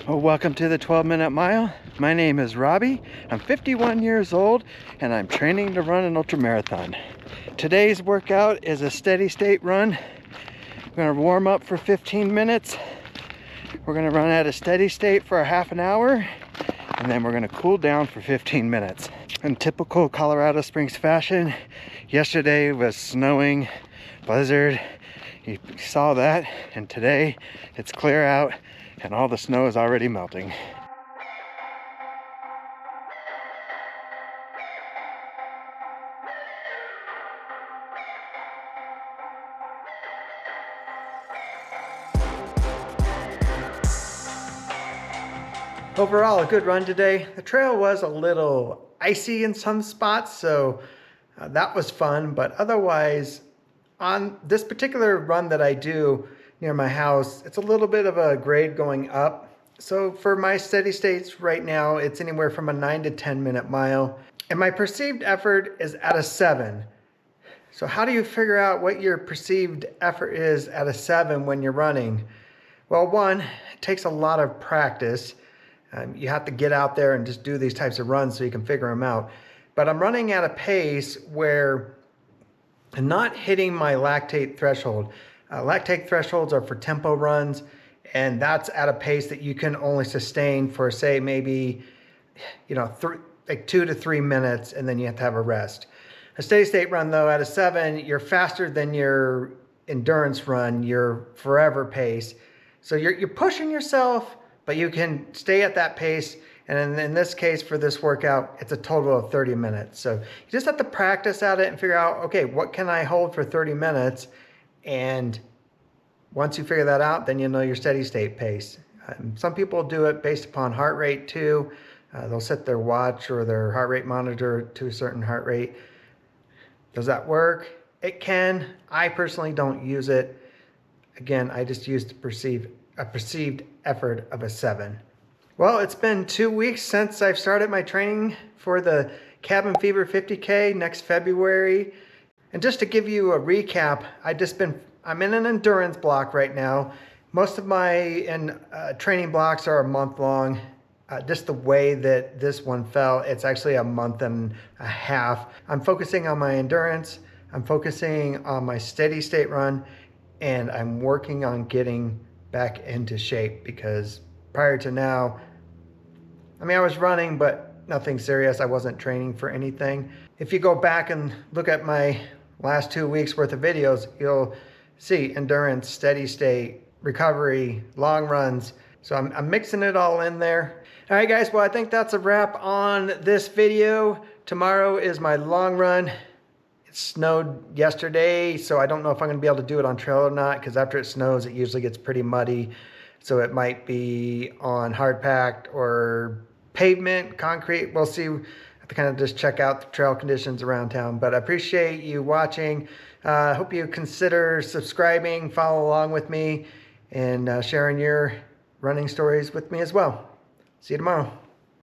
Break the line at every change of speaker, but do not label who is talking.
Well, welcome to the 12-minute mile. My name is Robbie. I'm 51 years old and I'm training to run an ultramarathon. Today's workout is a steady state run. We're gonna warm up for 15 minutes. We're gonna run at a steady state for a half an hour, and then we're gonna cool down for 15 minutes. In typical Colorado Springs fashion, yesterday was snowing, blizzard. You saw that, and today it's clear out and all the snow is already melting. Overall, a good run today. The trail was a little icy in some spots, so that was fun, but otherwise, on this particular run that I do near my house, it's a little bit of a grade going up. So for my steady states right now, it's anywhere from a 9 to 10 minute mile. And my perceived effort is at a 7. So how do you figure out what your perceived effort is at a 7 when you're running? Well, one, it takes a lot of practice. You have to get out there and just do these types of runs so you can figure them out. But I'm running at a pace where I'm not hitting my lactate threshold. Lactate thresholds are for tempo runs, and that's at a pace that you can only sustain for, say, maybe, like 2 to 3 minutes, and then you have to have a rest. A steady state run, though, at a 7, you're faster than your endurance run, your forever pace. So you're pushing yourself, but you can stay at that pace. And in this case, for this workout, it's a total of 30 minutes. So you just have to practice at it and figure out, okay, what can I hold for 30 minutes? And once you figure that out, then you'll know your steady state pace. Some people do it based upon heart rate too. They'll set their watch or their heart rate monitor to a certain heart rate. Does that work? It can. I personally don't use it. Again, I just use a perceived effort of a 7. Well, it's been 2 weeks since I've started my training for the Cabin Fever 50K next February. And just to give you a recap, I'm in an endurance block right now. Most of my training blocks are a month long. Just the way that this one fell, it's actually a month and a half. I'm focusing on my endurance, I'm focusing on my steady state run, and I'm working on getting back into shape, because prior to now, I was running, but nothing serious. I wasn't training for anything. If you go back and look at my last 2 weeks worth of videos, you'll see endurance, steady state, recovery, long runs. So I'm mixing it all in there. All right, guys, well, I think that's a wrap on this video. Tomorrow is my long run. It snowed yesterday, so I don't know if I'm gonna be able to do it on trail or not, because after it snows, it usually gets pretty muddy. So it might be on hard packed or pavement, concrete. We'll see. I have to kind of just check out the trail conditions around town. But I appreciate you watching. I hope you consider subscribing, follow along with me, and sharing your running stories with me as well. See you tomorrow.